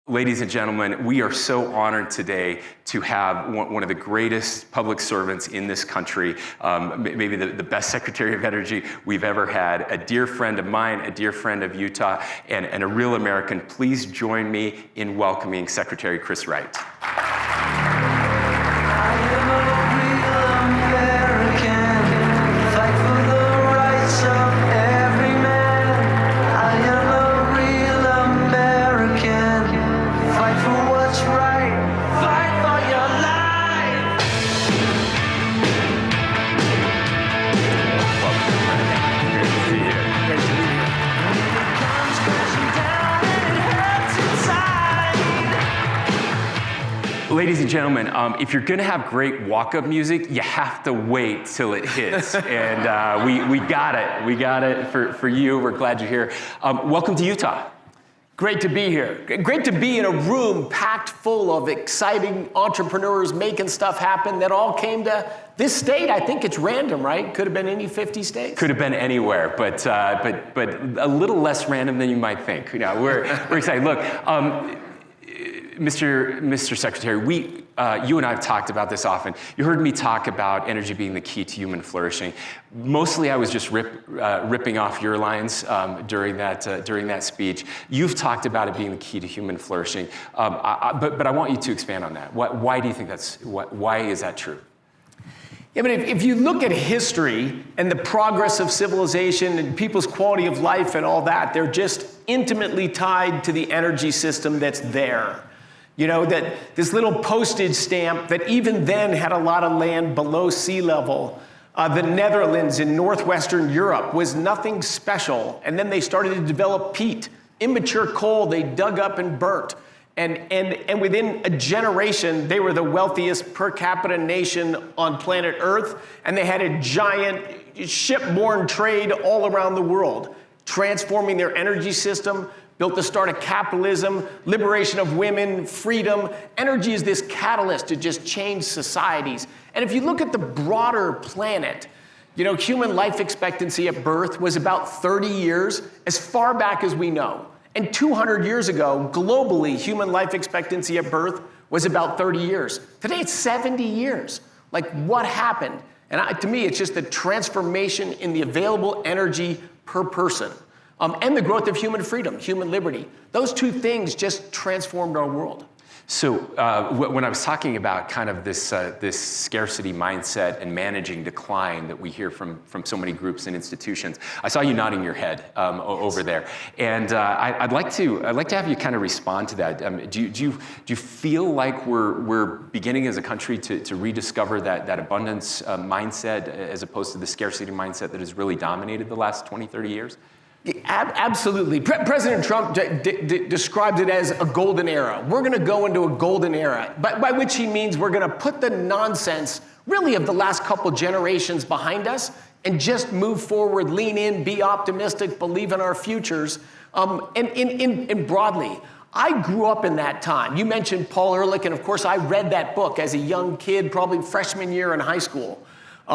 Ladies and gentlemen, we are so honored today to have one of the greatest public servants in this country, maybe the best Secretary of Energy we've ever had, a dear friend of mine, a dear friend of Utah, and a real American. Please join me in welcoming Secretary Chris Wright. Ladies and gentlemen, if you're going to have great walk-up music, you have to wait till it hits. And we got it. We got it for you. We're glad you're here. Welcome to Utah. Great to be here. Great to be in a room packed full of exciting entrepreneurs making stuff happen that all came to this state. I think it's random, right? Could have been any 50 states. Could have been anywhere, but a little less random than you might think. You know, we're excited. Look. Mr. Secretary, you and I have talked about this often. You heard me talk about energy being the key to human flourishing. Mostly I was just ripping off your lines during that speech. You've talked about it being the key to human flourishing, but I want you to expand on that. Why do you think why is that true? Yeah, but if you look at history and the progress of civilization and people's quality of life and all that, they're just intimately tied to the energy system that's there. You know, that this little postage stamp that even then had a lot of land below sea level, the Netherlands in northwestern Europe was nothing special. And then they started to develop peat, immature coal they dug up and burnt. And within a generation, they were the wealthiest per capita nation on planet Earth. And they had a giant shipborne trade all around the world, transforming their energy system, built the start of capitalism, liberation of women, freedom. Energy is this catalyst to just change societies. And if you look at the broader planet, you know, human life expectancy at birth was about 30 years, as far back as we know. And 200 years ago, globally, human life expectancy at birth was about 30 years. Today, it's 70 years. Like, what happened? And to me, it's just the transformation in the available energy per person. And the growth of human freedom, human liberty. Those two things just transformed our world. So when I was talking about kind of this scarcity mindset and managing decline that we hear from so many groups and institutions, I saw you nodding your head over there, and I'd like to have you kind of respond to that. Do you feel like we're beginning as a country to rediscover that abundance mindset as opposed to the scarcity mindset that has really dominated the last 20, 30 years? Absolutely. President Trump described it as a golden era. We're going to go into a golden era, by which he means we're going to put the nonsense, really, of the last couple generations behind us and just move forward, lean in, be optimistic, believe in our futures. And broadly, I grew up in that time. You mentioned Paul Ehrlich, and of course, I read that book as a young kid, probably freshman year in high school.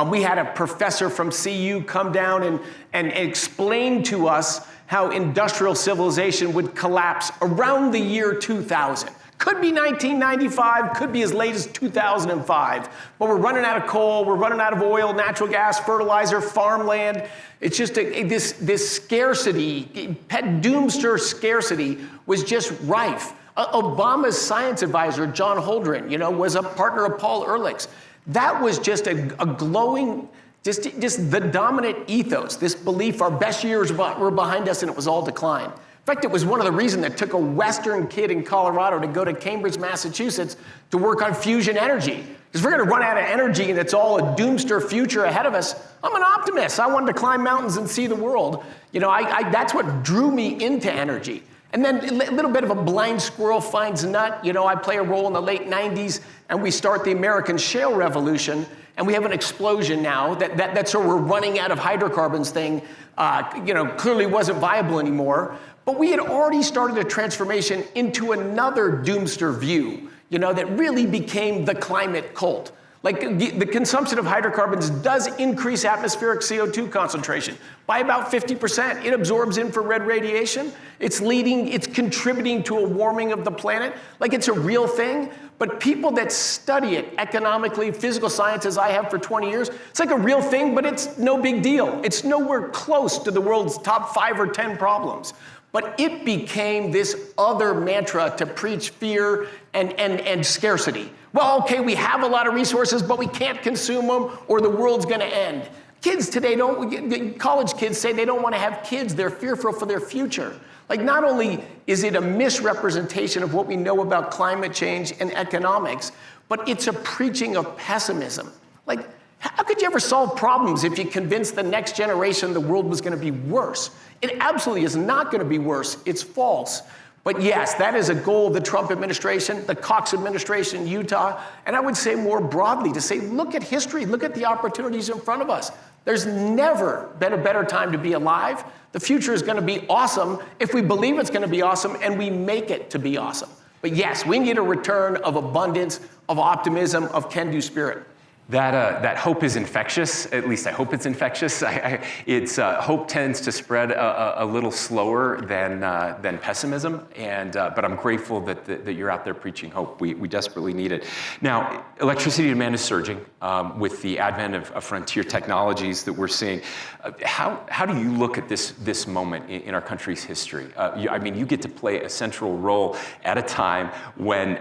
We had a professor from CU come down and explain to us how industrial civilization would collapse around the year 2000. Could be 1995, could be as late as 2005. But we're running out of coal, we're running out of oil, natural gas, fertilizer, farmland. It's just this scarcity, pet doomster scarcity was just rife. Obama's science advisor, John Holdren, was a partner of Paul Ehrlich's. That was just a glowing, just the dominant ethos, this belief our best years were behind us and it was all decline. In fact, it was one of the reasons that took a Western kid in Colorado to go to Cambridge, Massachusetts to work on fusion energy. Because we're going to run out of energy and it's all a doomster future ahead of us. I'm an optimist. I wanted to climb mountains and see the world. That's what drew me into energy. And then a little bit of a blind squirrel finds a nut. I play a role in the late 90s, and we start the American shale revolution, and we have an explosion now that's sort of we're running out of hydrocarbons thing, clearly wasn't viable anymore. But we had already started a transformation into another doomster view, that really became the climate cult. Like the consumption of hydrocarbons does increase atmospheric CO2 concentration by about 50%. It absorbs infrared radiation. It's contributing to a warming of the planet. Like it's a real thing. But people that study it economically, physical science, as I have for 20 years, it's like a real thing, but it's no big deal. It's nowhere close to the world's top 5 or 10 problems. But it became this other mantra to preach fear and scarcity. Well, okay, we have a lot of resources, but we can't consume them or the world's gonna end. Kids today college kids say they don't wanna have kids. They're fearful for their future. Like not only is it a misrepresentation of what we know about climate change and economics, but it's a preaching of pessimism. Like, how could you ever solve problems if you convinced the next generation the world was gonna be worse? It absolutely is not gonna be worse, it's false. But yes, that is a goal of the Trump administration, the Cox administration in Utah, and I would say more broadly to say, look at history, look at the opportunities in front of us. There's never been a better time to be alive. The future is gonna be awesome if we believe it's gonna be awesome and we make it to be awesome. But yes, we need a return of abundance, of optimism, of can-do spirit. That hope is infectious. At least I hope it's infectious. Hope tends to spread a little slower than pessimism, but I'm grateful that you're out there preaching hope. We desperately need it. Now, electricity demand is surging with the advent of frontier technologies that we're seeing. How do you look at this moment in our country's history? You get to play a central role at a time when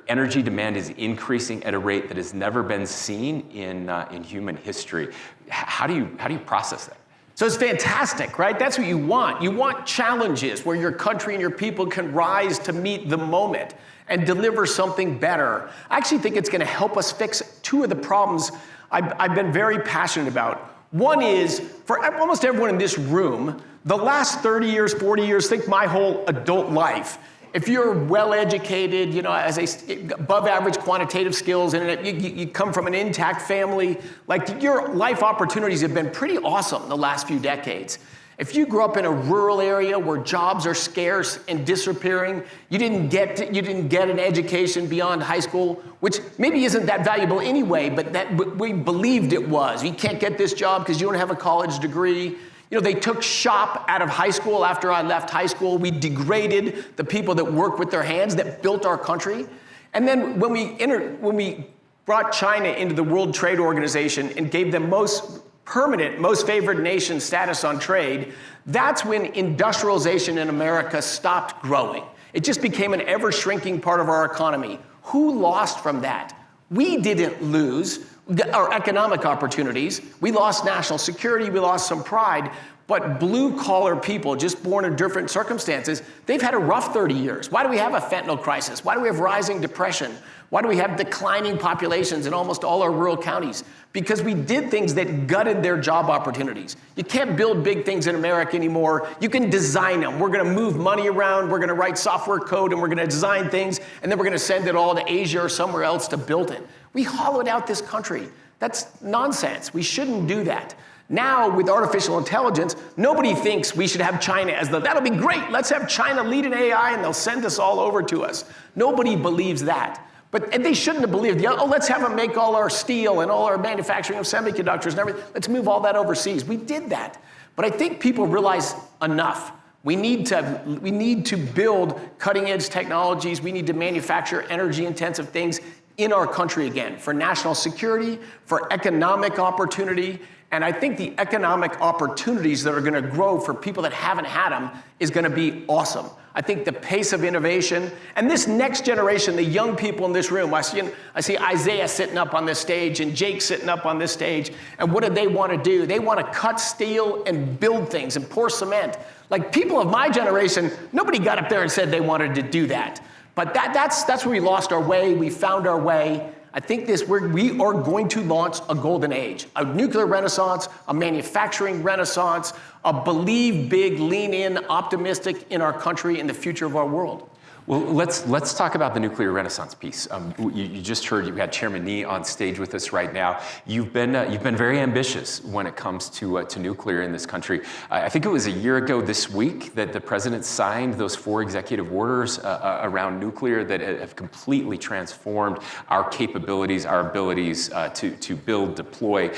energy demand is increasing at a rate that has never been seen in human history. How do you process that? So it's fantastic, right? That's what you want. You want challenges where your country and your people can rise to meet the moment and deliver something better. I actually think it's going to help us fix two of the problems I've been very passionate about. One is, for almost everyone in this room, the last 30 years, 40 years, think my whole adult life, if you're well-educated, as above average quantitative skills, and you come from an intact family, like your life opportunities have been pretty awesome the last few decades. If you grew up in a rural area where jobs are scarce and disappearing, you didn't get an education beyond high school, which maybe isn't that valuable anyway, but we believed it was. You can't get this job because you don't have a college degree. They took shop out of high school after I left high school. We degraded the people that worked with their hands, that built our country. And then when we brought China into the World Trade Organization and gave them most permanent, most favored nation status on trade, that's when industrialization in America stopped growing. It just became an ever-shrinking part of our economy. Who lost from that? We didn't lose our economic opportunities. We lost national security, we lost some pride, but blue-collar people just born in different circumstances, they've had a rough 30 years. Why do we have a fentanyl crisis? Why do we have rising depression? Why do we have declining populations in almost all our rural counties? Because we did things that gutted their job opportunities. You can't build big things in America anymore. You can design them. We're gonna move money around, we're gonna write software code, and we're gonna design things, and then we're gonna send it all to Asia or somewhere else to build it. We hollowed out this country. That's nonsense. We shouldn't do that. Now, with artificial intelligence, nobody thinks we should have China as that'll be great. Let's have China lead in AI and they'll send us all over to us. Nobody believes that. And they shouldn't have believed, let's have them make all our steel and all our manufacturing of semiconductors and everything. Let's move all that overseas. We did that. But I think people realize enough. We need to build cutting-edge technologies. We need to manufacture energy-intensive things in our country again for national security, for economic opportunity. And I think the economic opportunities that are going to grow for people that haven't had them is going to be awesome. I think the pace of innovation, and this next generation, the young people in this room, I see Isaiah sitting up on this stage and Jake sitting up on this stage, and what do they want to do? They want to cut steel and build things and pour cement. Like people of my generation, nobody got up there and said they wanted to do that. But that's where we lost our way, we found our way. I think we are going to launch a golden age, a nuclear renaissance, a manufacturing renaissance, a believe big, lean in, optimistic in our country and the future of our world. Well, let's talk about the nuclear renaissance piece. You just heard you had Chairman Nee on stage with us right now. You've been very ambitious when it comes to nuclear in this country. I think it was a year ago this week that the president signed those 4 executive orders around nuclear that have completely transformed our capabilities, our abilities to build, deploy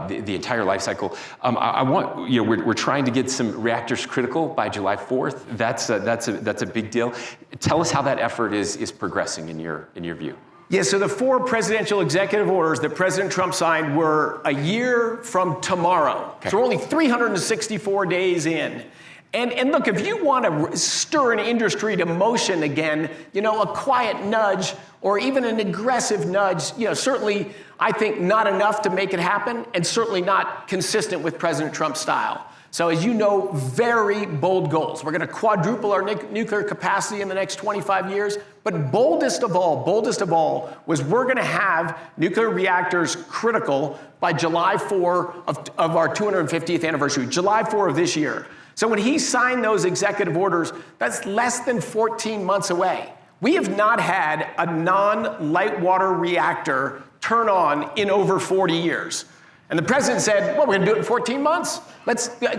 the entire life cycle. We're trying to get some reactors critical by July 4th. That's a big deal. Tell us how that effort is progressing in your view. Yeah, so the 4 presidential executive orders that President Trump signed were a year from tomorrow. Okay. So we're only 364 days in. And look, if you want to stir an industry to motion again, a quiet nudge or even an aggressive nudge, certainly I think not enough to make it happen, and certainly not consistent with President Trump's style. So as you know, very bold goals. We're going to quadruple our nuclear capacity in the next 25 years. But boldest of all was we're going to have nuclear reactors critical by July 4 of our 250th anniversary, July 4 of this year. So when he signed those executive orders, that's less than 14 months away. We have not had a non-light water reactor turn on in over 40 years. And the president said, well, we're going to do it in 14 months.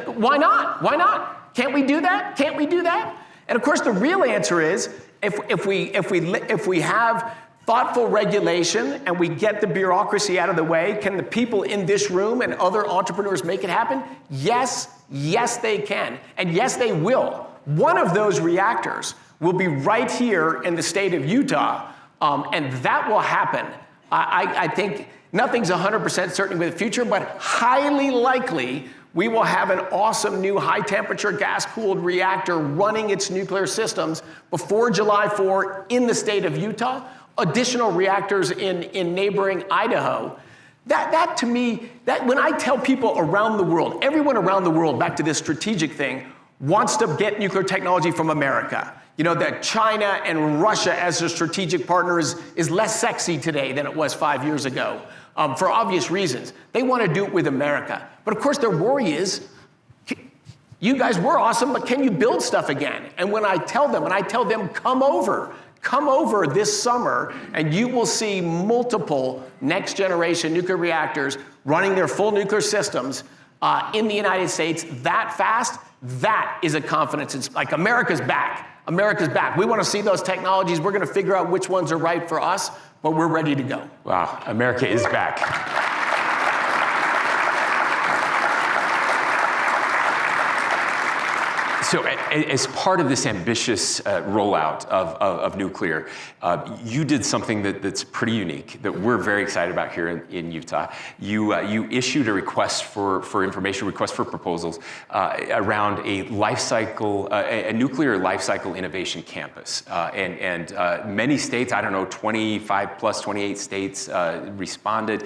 Why not? Why not? Can't we do that? Can't we do that? And of course, the real answer is if we have thoughtful regulation and we get the bureaucracy out of the way, can the people in this room and other entrepreneurs make it happen? Yes, they can. And yes, they will. One of those reactors will be right here in the state of Utah, and that will happen. I think nothing's 100% certain with the future, but highly likely we will have an awesome new high-temperature gas-cooled reactor running its nuclear systems before July 4 in the state of Utah, additional reactors in neighboring Idaho. That to me, when I tell people around the world, everyone around the world, back to this strategic thing, wants to get nuclear technology from America. That China and Russia as a strategic partner is less sexy today than it was 5 years ago, for obvious reasons. They want to do it with America. But of course, their worry is, you guys were awesome, but can you build stuff again? And when I tell them, come over this summer, and you will see multiple next generation nuclear reactors running their full nuclear systems in the United States that fast. That is a confidence. It's like America's back. America's back. We want to see those technologies. We're going to figure out which ones are right for us, but we're ready to go. Wow, America is back. So as part of this ambitious rollout of nuclear, you did something that's pretty unique, that we're very excited about here in Utah. You issued a request for information, request for proposals around a life cycle, a nuclear life cycle innovation campus. And many states, 25 plus 28 states responded.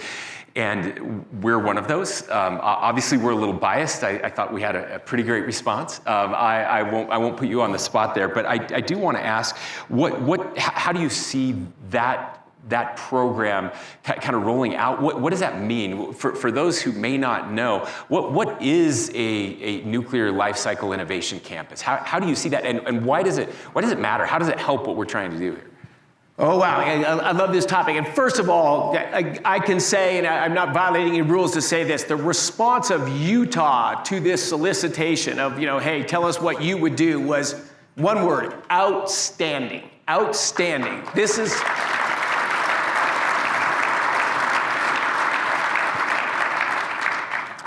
And we're one of those. Obviously, we're a little biased. I thought we had a pretty great response. I won't put you on the spot there, but I do want to ask, how do you see that program kind of rolling out? What does that mean for those who may not know? What is a nuclear life cycle innovation campus? How do you see that, and why does it matter? How does it help what we're trying to do here? Oh, wow. I love this topic. And first of all, I can say, and I'm not violating any rules to say this, the response of Utah to this solicitation of, hey, tell us what you would do was one word: outstanding. Outstanding. This is...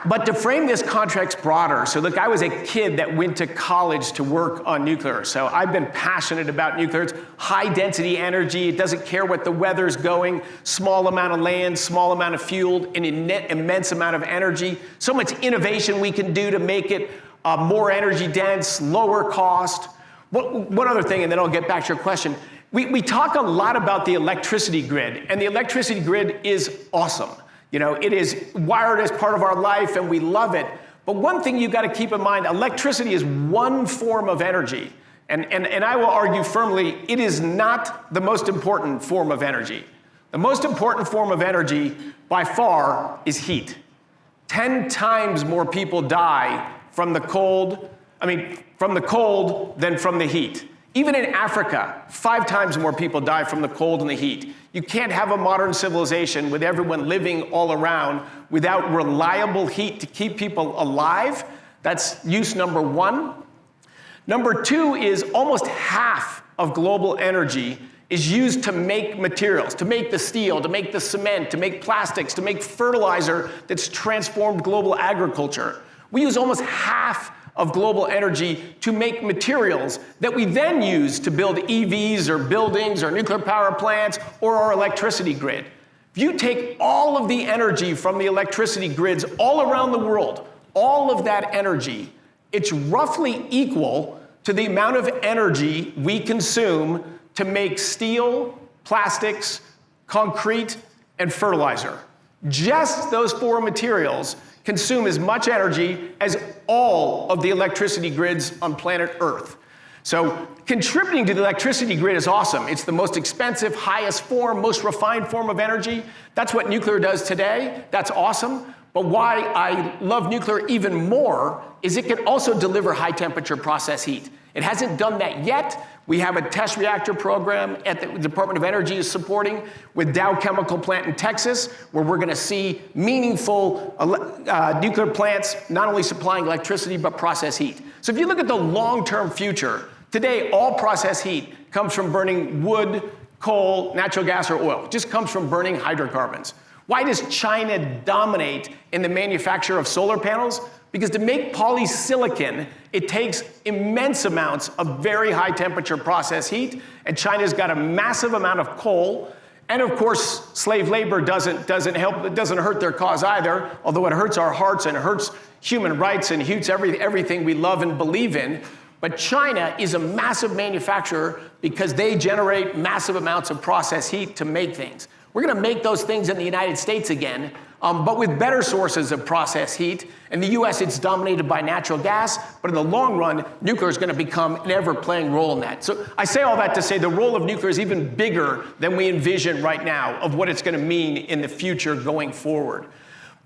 But to frame this context broader, so look, I was a kid that went to college to work on nuclear. So I've been passionate about nuclear. It's high density energy. It doesn't care what the weather's going. Small amount of land, small amount of fuel, an immense amount of energy. So much innovation we can do to make it more energy dense, lower cost. One other thing, and then I'll get back to your question. We talk a lot about the electricity grid, and the electricity grid is awesome. It is wired as part of our life, and we love it. But one thing you've got to keep in mind, electricity is one form of energy. And I will argue firmly, it is not the most important form of energy. The most important form of energy, by far, is heat. 10 times more people die from the cold than from the heat. Even in Africa, 5 times more people die from the cold and the heat. You can't have a modern civilization with everyone living all around without reliable heat to keep people alive. That's use number 1. Number 2 is almost half of global energy is used to make materials, to make the steel, to make the cement, to make plastics, to make fertilizer that's transformed global agriculture. We use almost half of global energy to make materials that we then use to build EVs or buildings or nuclear power plants or our electricity grid. If you take all of the energy from the electricity grids all around the world, all of that energy, it's roughly equal to the amount of energy we consume to make steel, plastics, concrete, and fertilizer. Just those 4 materials consume as much energy as all of the electricity grids on planet Earth. So contributing to the electricity grid is awesome. It's the most expensive, highest form, most refined form of energy. That's what nuclear does today. That's awesome. But why I love nuclear even more is it can also deliver high temperature process heat. It hasn't done that yet. We have a test reactor program at the Department of Energy is supporting with Dow Chemical Plant in Texas, where we're going to see meaningful nuclear plants not only supplying electricity, but process heat. So if you look at the long-term future, today all process heat comes from burning wood, coal, natural gas, or oil. It just comes from burning hydrocarbons. Why does China dominate in the manufacture of solar panels? Because to make polysilicon, it takes immense amounts of very high temperature process heat, and China's got a massive amount of coal. And of course, slave labor doesn't help, it doesn't hurt their cause either, although it hurts our hearts and hurts human rights and hurts everything we love and believe in. But China is a massive manufacturer because they generate massive amounts of process heat to make things. We're going to make those things in the United States again, but with better sources of process heat. In the US, it's dominated by natural gas, but in the long run, nuclear is going to become an ever-playing role in that. So I say all that to say the role of nuclear is even bigger than we envision right now of what it's going to mean in the future going forward.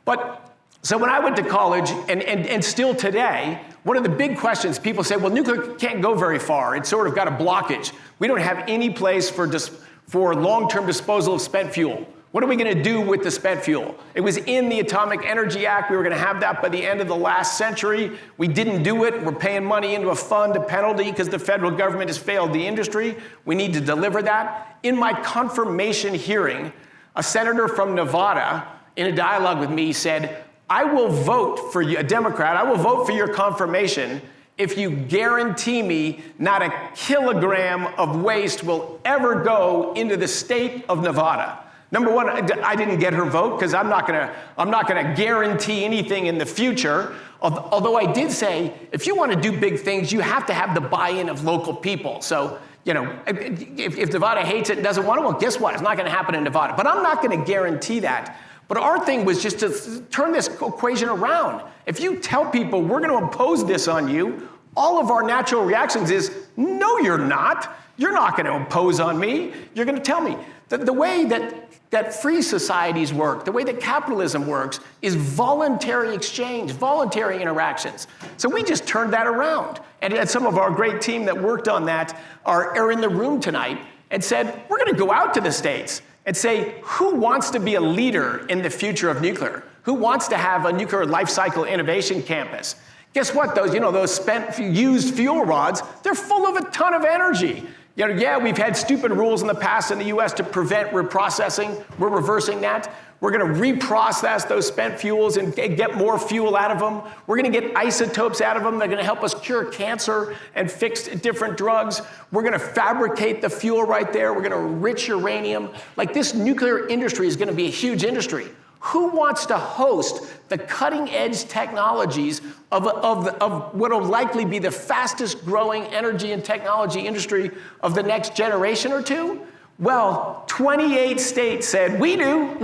But so when I went to college, and still today, one of the big questions, people say, well, nuclear can't go very far. It's sort of got a blockage. We don't have any place for long-term disposal of spent fuel. What are we going to do with the spent fuel? It was in the Atomic Energy Act. We were going to have that by the end of the last century. We didn't do it. We're paying money into a fund, a penalty, because the federal government has failed the industry. We need to deliver that. In my confirmation hearing, a senator from Nevada, in a dialogue with me, said, I will vote for you, a Democrat, I will vote for your confirmation if you guarantee me not a kilogram of waste will ever go into the state of Nevada. Number one, I didn't get her vote because I'm not gonna guarantee anything in the future. Although I did say, if you want to do big things, you have to have the buy-in of local people. So, you know, if Nevada hates it and doesn't want it, well, guess what? It's not going to happen in Nevada. But I'm not going to guarantee that. But our thing was just to turn this equation around. If you tell people we're going to impose this on you, all of our natural reactions is, no, you're not. You're not going to impose on me. You're going to tell me. The way that free societies work, the way that capitalism works, is voluntary exchange, voluntary interactions. So we just turned that around. And some of our great team that worked on that are in the room tonight and said, we're going to go out to the states and say, who wants to be a leader in the future of nuclear? Who wants to have a nuclear life cycle innovation campus? Guess what? Those spent used fuel rods, they're full of a ton of energy. You know, yeah, we've had stupid rules in the past in the US to prevent reprocessing. We're reversing that. We're going to reprocess those spent fuels and get more fuel out of them. We're going to get isotopes out of them. They're going to help us cure cancer and fix different drugs. We're going to fabricate the fuel right there. We're going to enrich uranium. Like, this nuclear industry is going to be a huge industry. Who wants to host the cutting-edge technologies of what will likely be the fastest growing energy and technology industry of the next generation or two? Well, 28 states said, we do.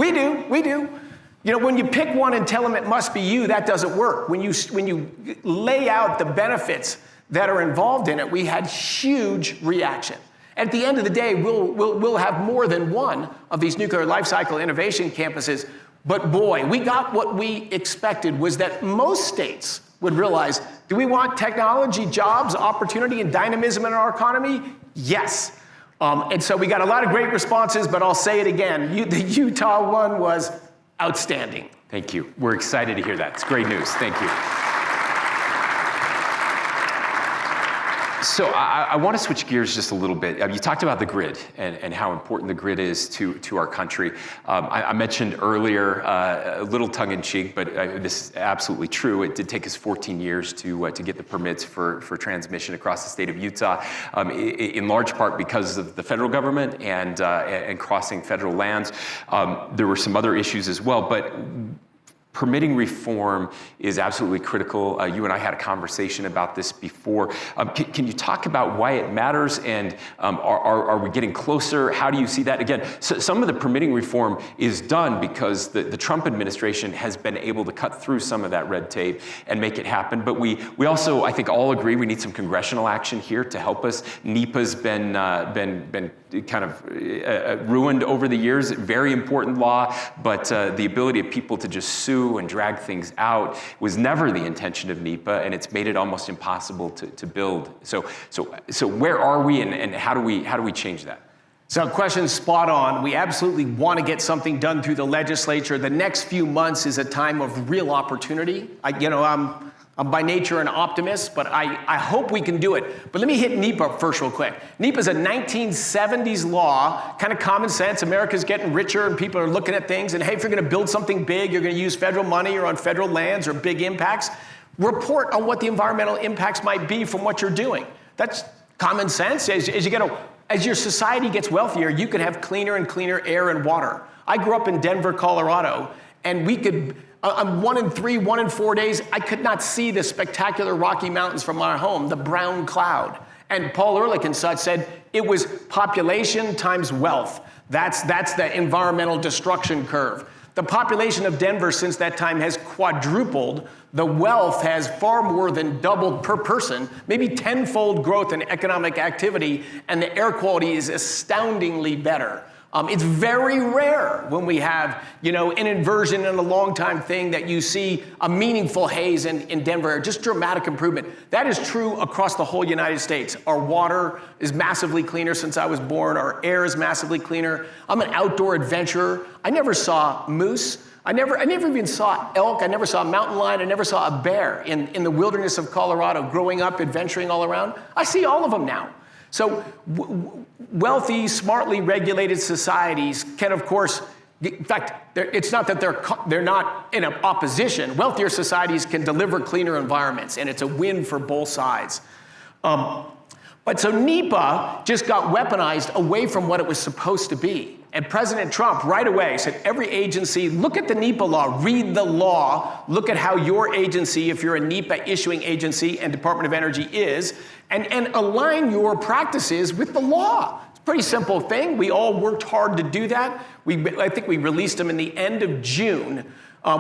You know, when you pick one and tell them it must be you, that doesn't work. When you lay out the benefits that are involved in it, we had huge reaction. At the end of the day, we'll have more than one of these nuclear life cycle innovation campuses. But boy, we got what we expected, was that most states would realize, do we want technology, jobs, opportunity, and dynamism in our economy? Yes. And so we got a lot of great responses, but I'll say it again. The Utah one was outstanding. Thank you. We're excited to hear that. It's great news. Thank you. So I want to switch gears just a little bit. You talked about the grid and how important the grid is to our country. I mentioned earlier, a little tongue-in-cheek, but this is absolutely true. It did take us 14 years to get the permits for transmission across the state of Utah, in large part because of the federal government and crossing federal lands. There were some other issues as well, but permitting reform is absolutely critical. You and I had a conversation about this before. Can you talk about why it matters, and are we getting closer? How do you see that? Again, so some of the permitting reform is done because the Trump administration has been able to cut through some of that red tape and make it happen. But we also, I think, all agree we need some congressional action here to help us. NEPA's been kind of ruined over the years. Very important law, but the ability of people to just sue and drag things out was never the intention of NEPA, and it's made it almost impossible to build. So where are we, and how do we change that? So question's spot on. We absolutely want to get something done through the legislature. The next few months is a time of real opportunity. I'm by nature an optimist, but I hope we can do it. But let me hit NEPA first real quick. NEPA is a 1970s law, kind of common sense. America's getting richer and people are looking at things, and hey, if you're going to build something big, you're going to use federal money or on federal lands or big impacts, report on what the environmental impacts might be from what you're doing. That's common sense. As your society gets wealthier, you could have cleaner and cleaner air and water. I grew up in Denver, Colorado, and we could, on 1 in 3, 1 in 4 days, I could not see the spectacular Rocky Mountains from our home, the brown cloud. And Paul Ehrlich and such said it was population times wealth. That's the environmental destruction curve. The population of Denver since that time has quadrupled. The wealth has far more than doubled per person, maybe tenfold growth in economic activity, and the air quality is astoundingly better. It's very rare when we have, an inversion in a long time thing that you see a meaningful haze in Denver, just dramatic improvement. That is true across the whole United States. Our water is massively cleaner since I was born. Our air is massively cleaner. I'm an outdoor adventurer. I never saw moose. I never even saw elk. I never saw a mountain lion. I never saw a bear in the wilderness of Colorado growing up, adventuring all around. I see all of them now. So wealthy, smartly regulated societies can, of course, in fact, it's not that they're not in opposition. Wealthier societies can deliver cleaner environments, and it's a win for both sides. But so NEPA just got weaponized away from what it was supposed to be. And President Trump right away said, every agency, look at the NEPA law, read the law, look at how your agency, if you're a NEPA issuing agency and Department of Energy is, and align your practices with the law. It's a pretty simple thing. We all worked hard to do that. I think we released them in the end of June,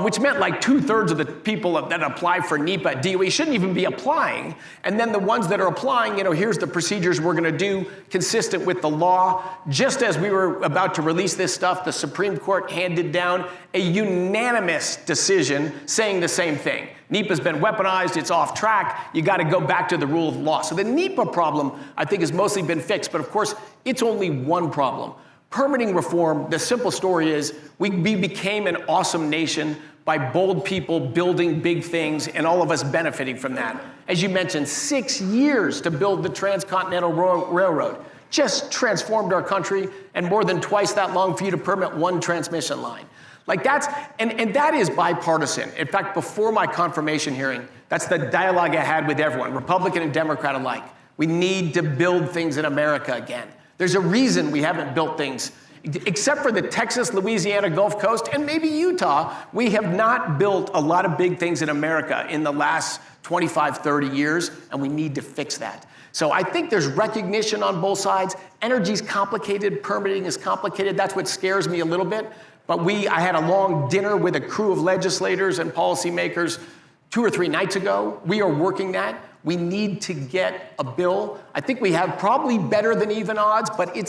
which meant like 2/3 of the people that apply for NEPA at DOE shouldn't even be applying. And then the ones that are applying, here's the procedures we're going to do consistent with the law. Just as we were about to release this stuff, the Supreme Court handed down a unanimous decision saying the same thing. NEPA's been weaponized, it's off track, you got to go back to the rule of law. So the NEPA problem, I think, has mostly been fixed, but of course, it's only one problem. Permitting reform, the simple story is we became an awesome nation by bold people building big things and all of us benefiting from that. As you mentioned, 6 years to build the Transcontinental Railroad. Just transformed our country, and more than twice that long for you to permit one transmission line. Like and that is bipartisan. In fact, before my confirmation hearing, that's the dialogue I had with everyone, Republican and Democrat alike. We need to build things in America again. There's a reason we haven't built things, except for the Texas, Louisiana, Gulf Coast, and maybe Utah. We have not built a lot of big things in America in the last 25, 30 years, and we need to fix that. So I think there's recognition on both sides. Energy's complicated, permitting is complicated. That's what scares me a little bit. But I had a long dinner with a crew of legislators and policymakers 2 or 3 nights ago. We are working that. We need to get a bill. I think we have probably better than even odds, but it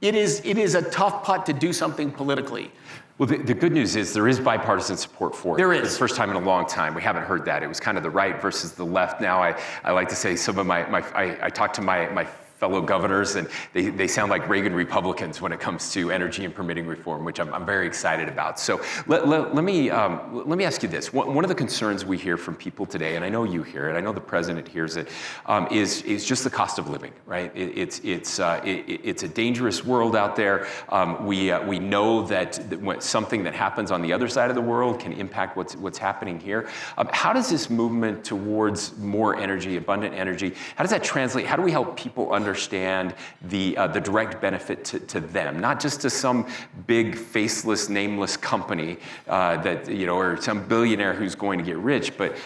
is a tough putt to do something politically. Well, the good news is there is bipartisan support for it. There is. For the first time in a long time. We haven't heard that. It was kind of the right versus the left. Now I like to say some of I talked to my fellow governors, and they sound like Reagan Republicans when it comes to energy and permitting reform, which I'm very excited about. So let me ask you this. One of the concerns we hear from people today, and I know you hear it, I know the president hears it, is just the cost of living, right? It's a dangerous world out there. We know that something that happens on the other side of the world can impact what's happening here. How does this movement towards more energy, abundant energy, how does that translate? How do we help people understand the direct benefit to them, not just to some big faceless, nameless company that or some billionaire who's going to get rich, but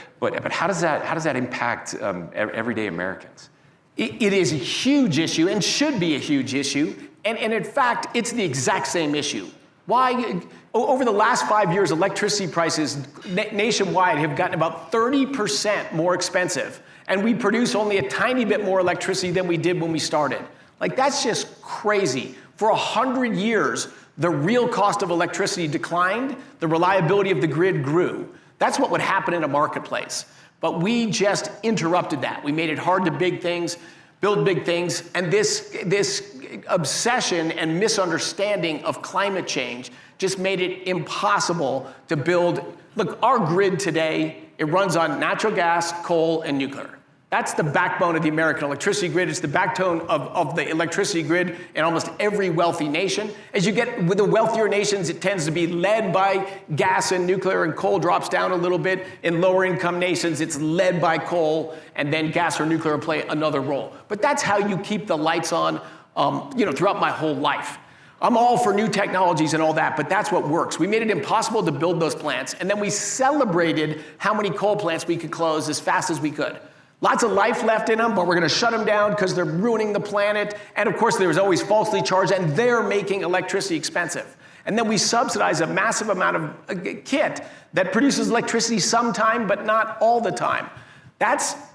how does that impact everyday Americans? It is a huge issue and should be a huge issue, and in fact, it's the exact same issue. Why? Over the last 5 years, electricity prices nationwide have gotten about 30% more expensive. And we produce only a tiny bit more electricity than we did when we started. Like, that's just crazy. For 100 years, the real cost of electricity declined, the reliability of the grid grew. That's what would happen in a marketplace. But we just interrupted that. We made it hard to build big things, and this obsession and misunderstanding of climate change just made it impossible to build. Look, our grid today, it runs on natural gas, coal, and nuclear. That's the backbone of the American electricity grid. It's the backbone of the electricity grid in almost every wealthy nation. As you get with the wealthier nations, it tends to be led by gas and nuclear, and coal drops down a little bit. In lower income nations, it's led by coal, and then gas or nuclear play another role. But that's how you keep the lights on throughout my whole life. I'm all for new technologies and all that, but that's what works. We made it impossible to build those plants, and then we celebrated how many coal plants we could close as fast as we could. Lots of life left in them, but we're going to shut them down because they're ruining the planet. And of course, there was always falsely charged, and they're making electricity expensive. And then we subsidize a massive amount of kit that produces electricity sometime, but not all the time.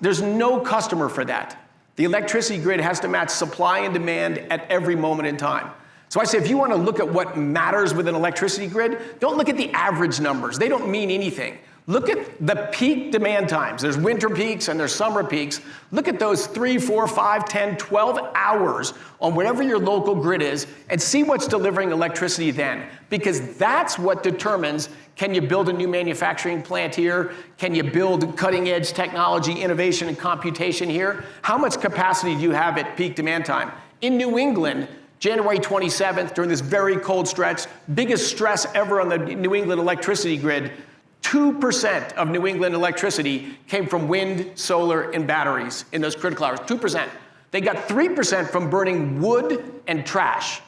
There's no customer for that. The electricity grid has to match supply and demand at every moment in time. So I say, if you want to look at what matters with an electricity grid, don't look at the average numbers. They don't mean anything. Look at the peak demand times. There's winter peaks and there's summer peaks. Look at those 3, 4, 5, 10, 12 hours on whatever your local grid is, and see what's delivering electricity then. Because that's what determines, can you build a new manufacturing plant here? Can you build cutting edge technology, innovation, and computation here? How much capacity do you have at peak demand time? In New England, January 27th, during this very cold stretch, biggest stress ever on the New England electricity grid, 2% of New England electricity came from wind, solar, and batteries in those critical hours, 2%. They got 3% from burning wood and trash,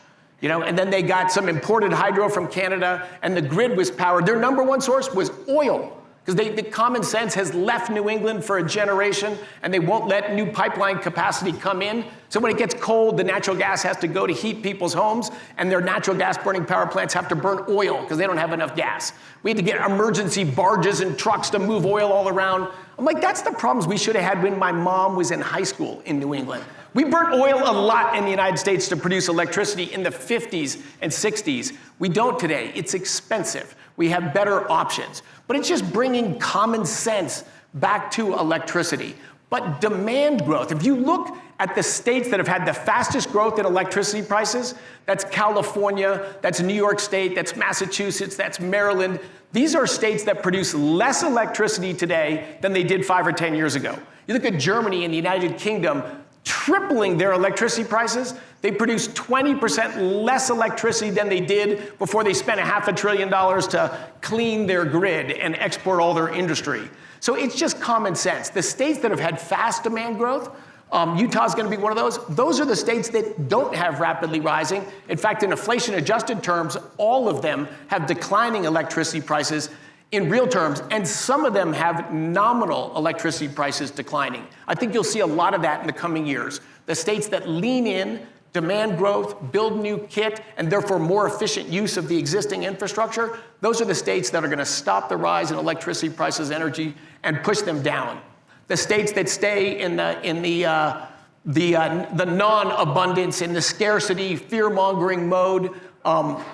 and then they got some imported hydro from Canada, and the grid was powered. Their number one source was oil, because the common sense has left New England for a generation, and they won't let new pipeline capacity come in. So when it gets cold, the natural gas has to go to heat people's homes, and their natural gas burning power plants have to burn oil because they don't have enough gas. We had to get emergency barges and trucks to move oil all around. I'm like, that's the problems we should have had when my mom was in high school in New England. We burnt oil a lot in the United States to produce electricity in the 50s and 60s. We don't today. It's expensive. We have better options. But it's just bringing common sense back to electricity. But demand growth, if you look at the states that have had the fastest growth in electricity prices, that's California, that's New York State, that's Massachusetts, that's Maryland. These are states that produce less electricity today than they did 5 or 10 years ago. You look at Germany and the United Kingdom, tripling their electricity prices. They produce 20% less electricity than they did before they spent $500 billion to clean their grid and export all their industry. So it's just common sense. The states that have had fast demand growth, Utah's going to be one of those. Those are the states that don't have rapidly rising. In fact, in inflation-adjusted terms, all of them have declining electricity prices in real terms, and some of them have nominal electricity prices declining. I think you'll see a lot of that in the coming years. The states that lean in, demand growth, build new kit, and therefore more efficient use of the existing infrastructure, those are the states that are going to stop the rise in electricity prices, energy, and push them down. The states that stay in the non-abundance, in the scarcity, fear-mongering mode,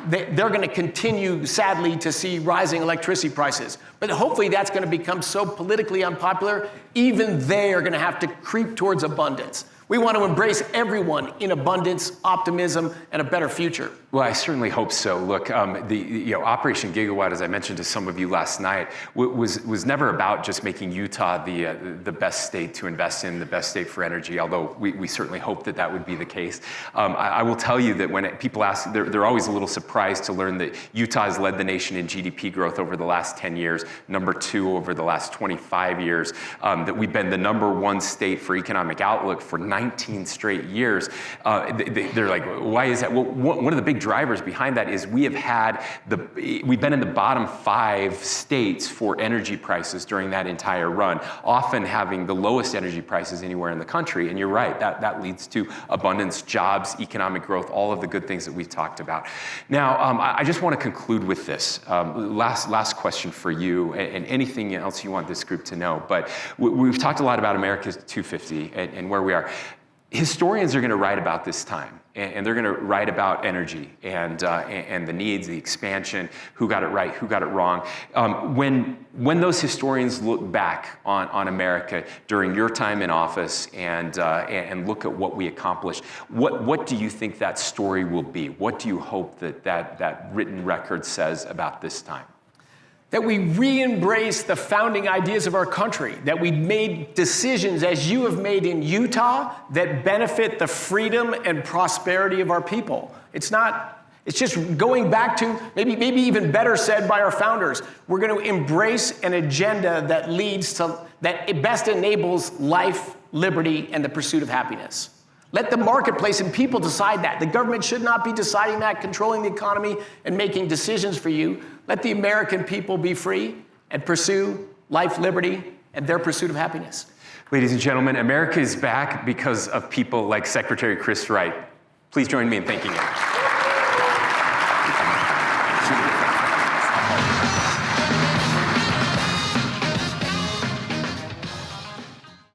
they're going to continue, sadly, to see rising electricity prices. But hopefully that's going to become so politically unpopular, even they are going to have to creep towards abundance, We want to embrace everyone in abundance, optimism, and a better future. Well, I certainly hope so. Look, Operation Gigawatt, as I mentioned to some of you last night, was never about just making Utah the best state to invest in, the best state for energy, although we certainly hope that would be the case. I will tell you that when people ask, they're always a little surprised to learn that Utah has led the nation in GDP growth over the last 10 years, number 2 over the last 25 years, that we've been the number 1 state for economic outlook for 19 straight years. They're like, why is that? Well, one of the big drivers behind that is we've been in the bottom 5 states for energy prices during that entire run, often having the lowest energy prices anywhere in the country. And you're right, that leads to abundance, jobs, economic growth, all of the good things that we've talked about. Now, I just want to conclude with this. Last question for you, and anything else you want this group to know. But we've talked a lot about America's 250 and where we are. Historians are going to write about this time, and they're going to write about energy and the needs, the expansion, who got it right, who got it wrong. When those historians look back on America during your time in office and look at what we accomplished, what do you think that story will be? What do you hope that written record says about this time? That we re-embrace the founding ideas of our country, that we made decisions, as you have made in Utah, that benefit the freedom and prosperity of our people. It's just going back to, maybe even better said by our founders, we're going to embrace an agenda that it best enables life, liberty, and the pursuit of happiness. Let the marketplace and people decide that. The government should not be deciding that, controlling the economy, and making decisions for you. Let the American people be free and pursue life, liberty, and their pursuit of happiness. Ladies and gentlemen, America is back because of people like Secretary Chris Wright. Please join me in thanking him.